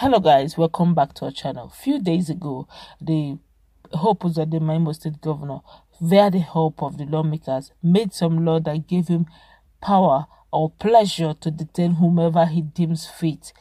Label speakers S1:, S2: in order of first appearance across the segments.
S1: Hello guys, welcome back to our channel. A few days ago, the Hope was the Imo State governor, via the help of the lawmakers, made some law that gave him power or pleasure to detain whomever he deems fit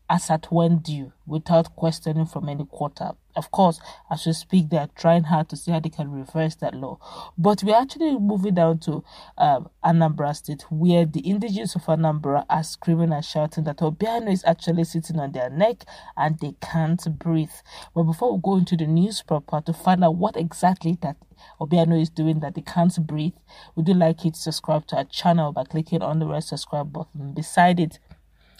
S1: as at when due, without questioning from any quarter. Of course, as we speak, they are trying hard to see how they can reverse that law. But we're actually moving down to Anambra State, where the Indegenes of Anambra are screaming and shouting that Obiano is actually sitting on their neck and they can't breathe. But before we go into the news proper to find out what exactly that Obiano is doing that they can't breathe, would you like you to subscribe to our channel by clicking on the red subscribe button. Beside it,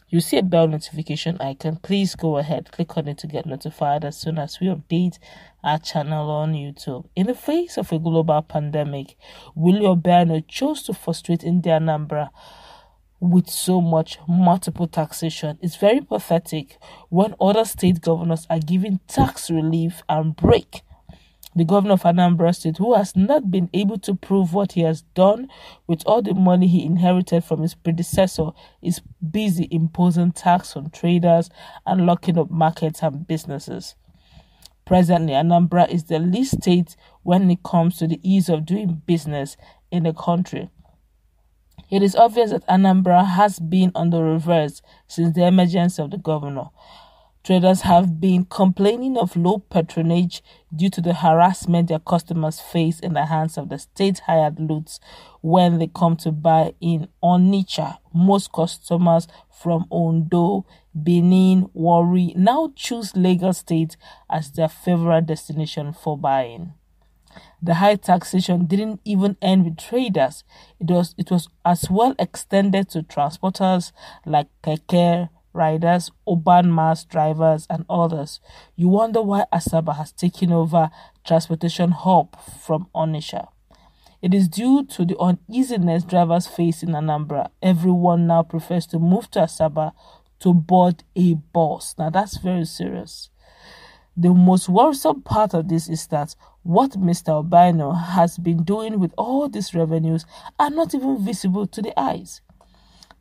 S1: you see a bell notification icon. Please go ahead, click on it to get notified as soon as we update our channel on YouTube. In the face of a global pandemic, Willie Obiano chose to frustrate Anambra with so much multiple taxation. It's very pathetic when other state governors are giving tax relief and break. The governor of Anambra State, who has not been able to prove what he has done with all the money he inherited from his predecessor, is busy imposing tax on traders and locking up markets and businesses. Presently, Anambra is the least state when it comes to the ease of doing business in the country. It is obvious that Anambra has been on the reverse since the emergence of the governor. Traders have been complaining of low patronage due to the harassment their customers face in the hands of the state-hired loots when they come to buy in Onitsha. Most customers from Ondo, Benin, Warri now choose Lagos State as their favorite destination for buying. The high taxation didn't even end with traders. It was as well extended to transporters like keke riders, urban mass drivers, and others. You wonder why Asaba has taken over transportation hub from Onitsha. It is due to the uneasiness drivers face in Anambra. Everyone now prefers to move to Asaba to board a bus. Now that's very serious. The most worrisome part of this is that what Mr. Obiano has been doing with all these revenues are not even visible to the eyes.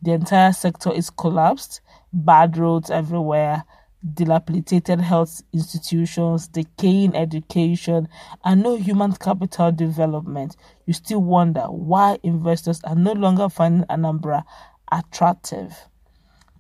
S1: The entire sector is collapsed, bad roads everywhere, dilapidated health institutions, decaying education, and no human capital development. You still wonder why investors are no longer finding Anambra attractive.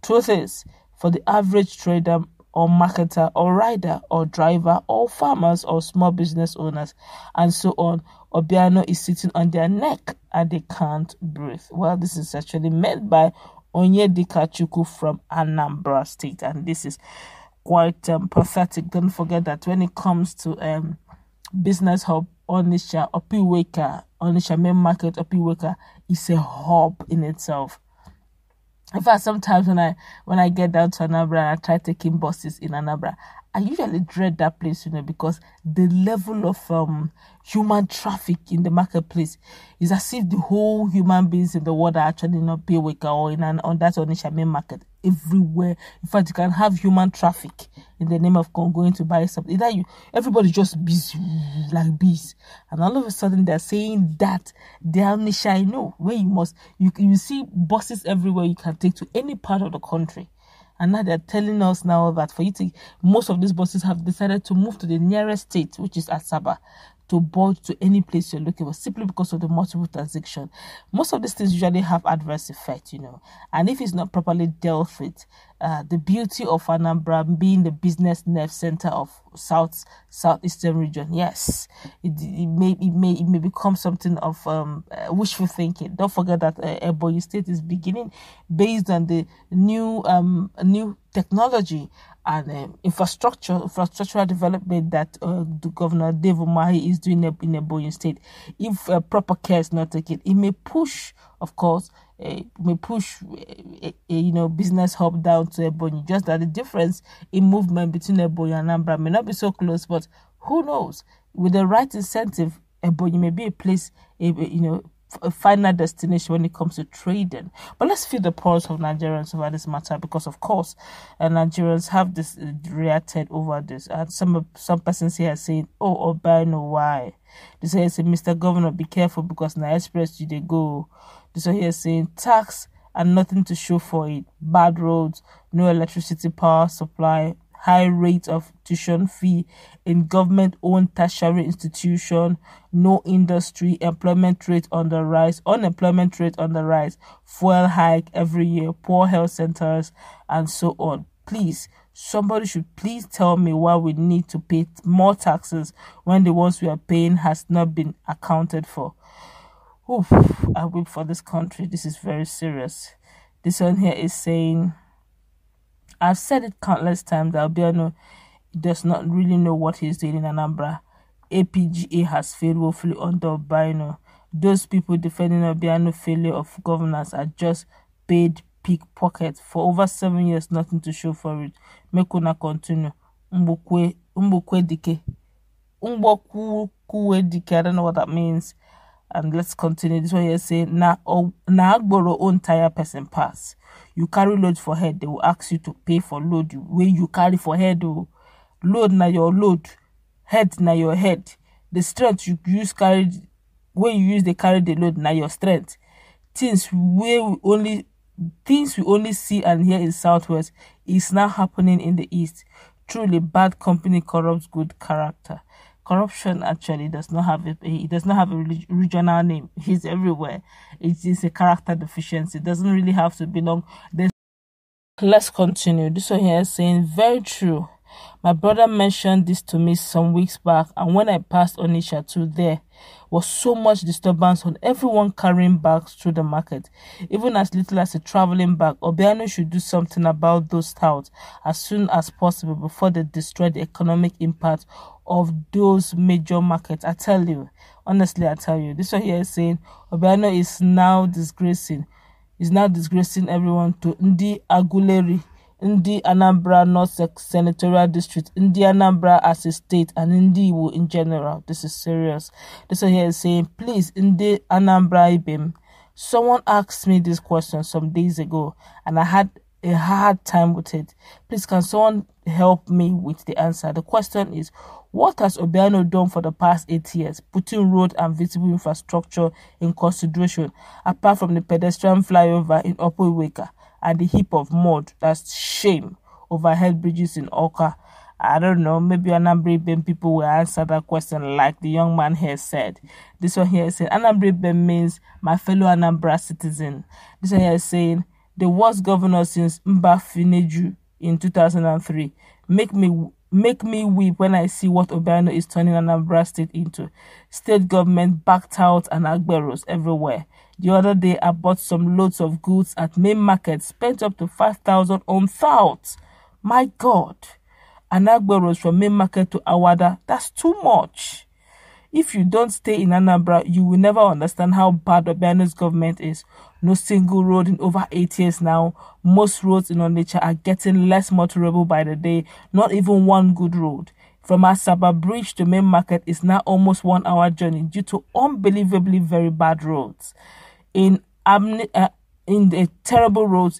S1: Truth is, for the average trader or marketer or rider or driver or farmers or small business owners and so on, Obiano is sitting on their neck and they can't breathe. Well, this is actually meant by Onyedika from Anambra State, and this is quite pathetic. Don't forget that when it comes to business hub, Onitsha main market, Opiweka is a hub in itself. In fact, sometimes when I get down to Anambra and I try taking buses in Anambra, I usually dread that place, because the level of human traffic in the marketplace is as if the whole human beings in the world are actually in Opiweka or on that Onitsha main market. Everywhere. In fact, you can have human traffic in the name of going to buy something. Everybody's just busy like bees, and all of a sudden they're saying that the Onitsha, where you see buses everywhere you can take to any part of the country. And now they're telling us now that most of these buses have decided to move to the nearest state, which is Asaba, to board to any place you're looking for, simply because of the multiple taxation. Most of these things usually have adverse effect, and if it's not properly dealt with, the beauty of Anambra being the business nerve center of southeastern region, yes, it may become something of wishful thinking. Don't forget that Ebonyi State is beginning based on the new technology and infrastructural development that the Governor Dave Umahi is doing in Ebonyi State. If proper care is not taken, it may push, of course, business hub down to Ebonyi. Just that the difference in movement between Ebonyi and Anambra may not be so close, but who knows? With the right incentive, Ebonyi may be a place, a final destination when it comes to trading. But let's feel the pulse of Nigerians over this matter, because of course Nigerians have this reacted over this, and some persons here are saying, "Oh, Obiano, why?" This here is saying, "Mr. Governor, be careful because na express you they go." This one here is saying, "Tax and nothing to show for it. Bad roads, no electricity power supply, high rate of tuition fee in government-owned tertiary institution, no industry, unemployment rate on the rise, fuel hike every year, poor health centers, and so on. Please, somebody should please tell me why we need to pay more taxes when the ones we are paying has not been accounted for. Oof, I weep for this country. This is very serious. This one here is saying, I've said it countless times that Obiano does not really know what he's doing in Anambra. APGA has failed woefully under Obiano. Those people defending Obiano's failure of governance are just paid pickpockets. For over 7 years, nothing to show for it. Make una continue. Mbukwe dike. Dike. I don't know what that means. And let's continue. This one here saying, na Agbero own tire person pass. You carry load for head, they will ask you to pay for load when you carry for head. Load na your load, head na your head. The strength you use carry when you use the carry the load na your strength. Things we only see and hear in Southwest is now happening in the East. Truly, bad company corrupts good character. Corruption actually does not have a regional name. It's everywhere. It is a character deficiency. It doesn't really have to belong. Let's continue. This one here is saying, very true. My brother mentioned this to me some weeks back, and when I passed Onitsha too, there was so much disturbance on everyone carrying bags through the market, even as little as a traveling bag. Obiano should do something about those touts as soon as possible before they destroy the economic impact of those major markets. I tell you, honestly, I tell you, this one here is saying Obiano is now disgracing everyone to Ndi Aguleri, Ndi Anambra North Senatorial District, Ndi Anambra as a state, and Ndi Iwo in general. This is serious. This one here is saying, please, Ndi Anambra Ibim. Someone asked me this question some days ago, and I had a hard time with it. Please, can someone help me with the answer? The question is, what has Obiano done for the past 8 years, putting road and visible infrastructure in consideration, apart from the pedestrian flyover in Upper Iweka and the heap of mud, that's shame, overhead bridges in Oka? I don't know, maybe Anambra people will answer that question like the young man here said. This one here is saying, Anambra means my fellow Anambra citizen. This one here is saying, the worst governor since Mba Fineju in 2003. Make me weep when I see what Obiano is turning Anambra State into. State government backed out and Agberos everywhere. The other day, I bought some loads of goods at main market, spent up to 5,000 on thoughts. My God. And Agberos from main market to Awada, that's too much. If you don't stay in Anambra, you will never understand how bad Obiano's government is. No single road in over 8 years now. Most roads in Onitsha are getting less motorable by the day. Not even one good road. From Asaba Bridge to main market is now almost 1 hour journey due to unbelievably very bad roads. In the terrible roads,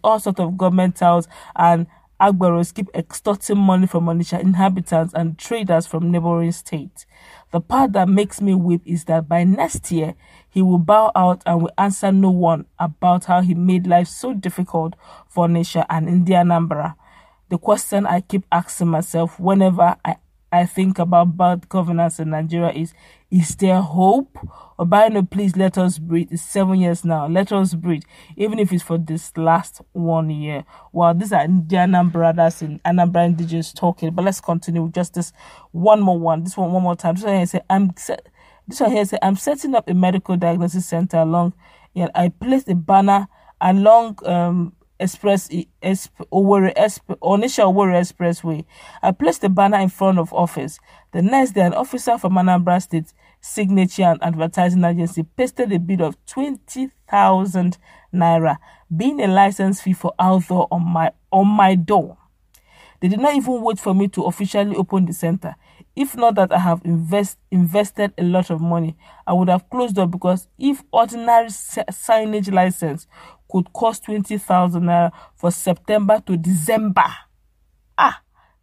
S1: all sorts of government towns and Agberos keep extorting money from Onitsha inhabitants and traders from neighboring states. The part that makes me weep is that by next year, he will bow out and will answer no one about how he made life so difficult for Onitsha and Anambra. The question I keep asking myself whenever I think about bad governance in Nigeria is there hope? Obiano, please let us breathe. It's 7 years now. Let us breathe, even if it's for this last 1 year. Well, these are Indiana brothers in Anambra Indegenes talking, but let's continue with just this one more time. This one here say, I'm setting up a medical diagnosis center along. Yeah, I placed a banner along Onitsha Owerri Expressway. I placed the banner in front of office. The next day, an officer from Anambra State Signature and Advertising Agency pasted a bid of 20,000 naira, being a license fee for outdoor on my door. They did not even wait for me to officially open the center. If not that I have invested a lot of money, I would have closed up, because if ordinary signage license could cost 20,000 naira for September to December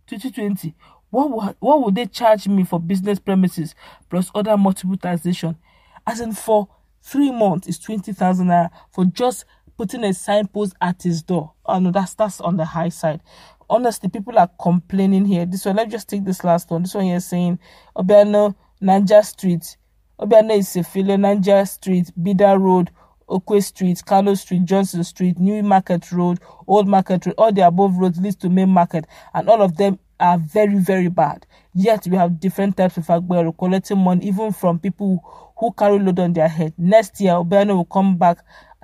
S1: 2020, what would they charge me for business premises plus other multiple taxation? As in, for 3 months is 20,000 naira for just putting a signpost at his door. Oh no, that's on the high side. Honestly, people are complaining here. This one, let's just take this last one. This one here saying, Obiano, Niger Street. Obiano is a failure. Niger Street, Bida Road, Okwe Street, Kano Street, Johnson Street, New Market Road, Old Market Road. All the above roads leads to main market, and all of them are very, very bad. Yet we have different types of Agbero collecting money, even from people who carry load on their head. Next year, Obiano will come back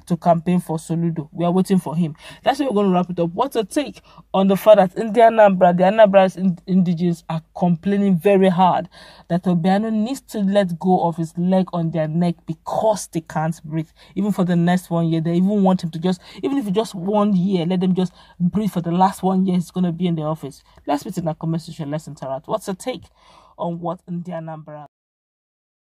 S1: to campaign for Soludo. We are waiting for him. That's why we're going to wrap it up. What's your take on the fact that in the Anambra's Indegenes are complaining very hard that Obiano needs to let go of his leg on their neck because they can't breathe. Even for the next 1 year, they even want him to just, even if it's just 1 year, let them just breathe for the last 1 year he's going to be in the office. Let's put in a comment section. Let's interact. What's your take on what in the Anambra?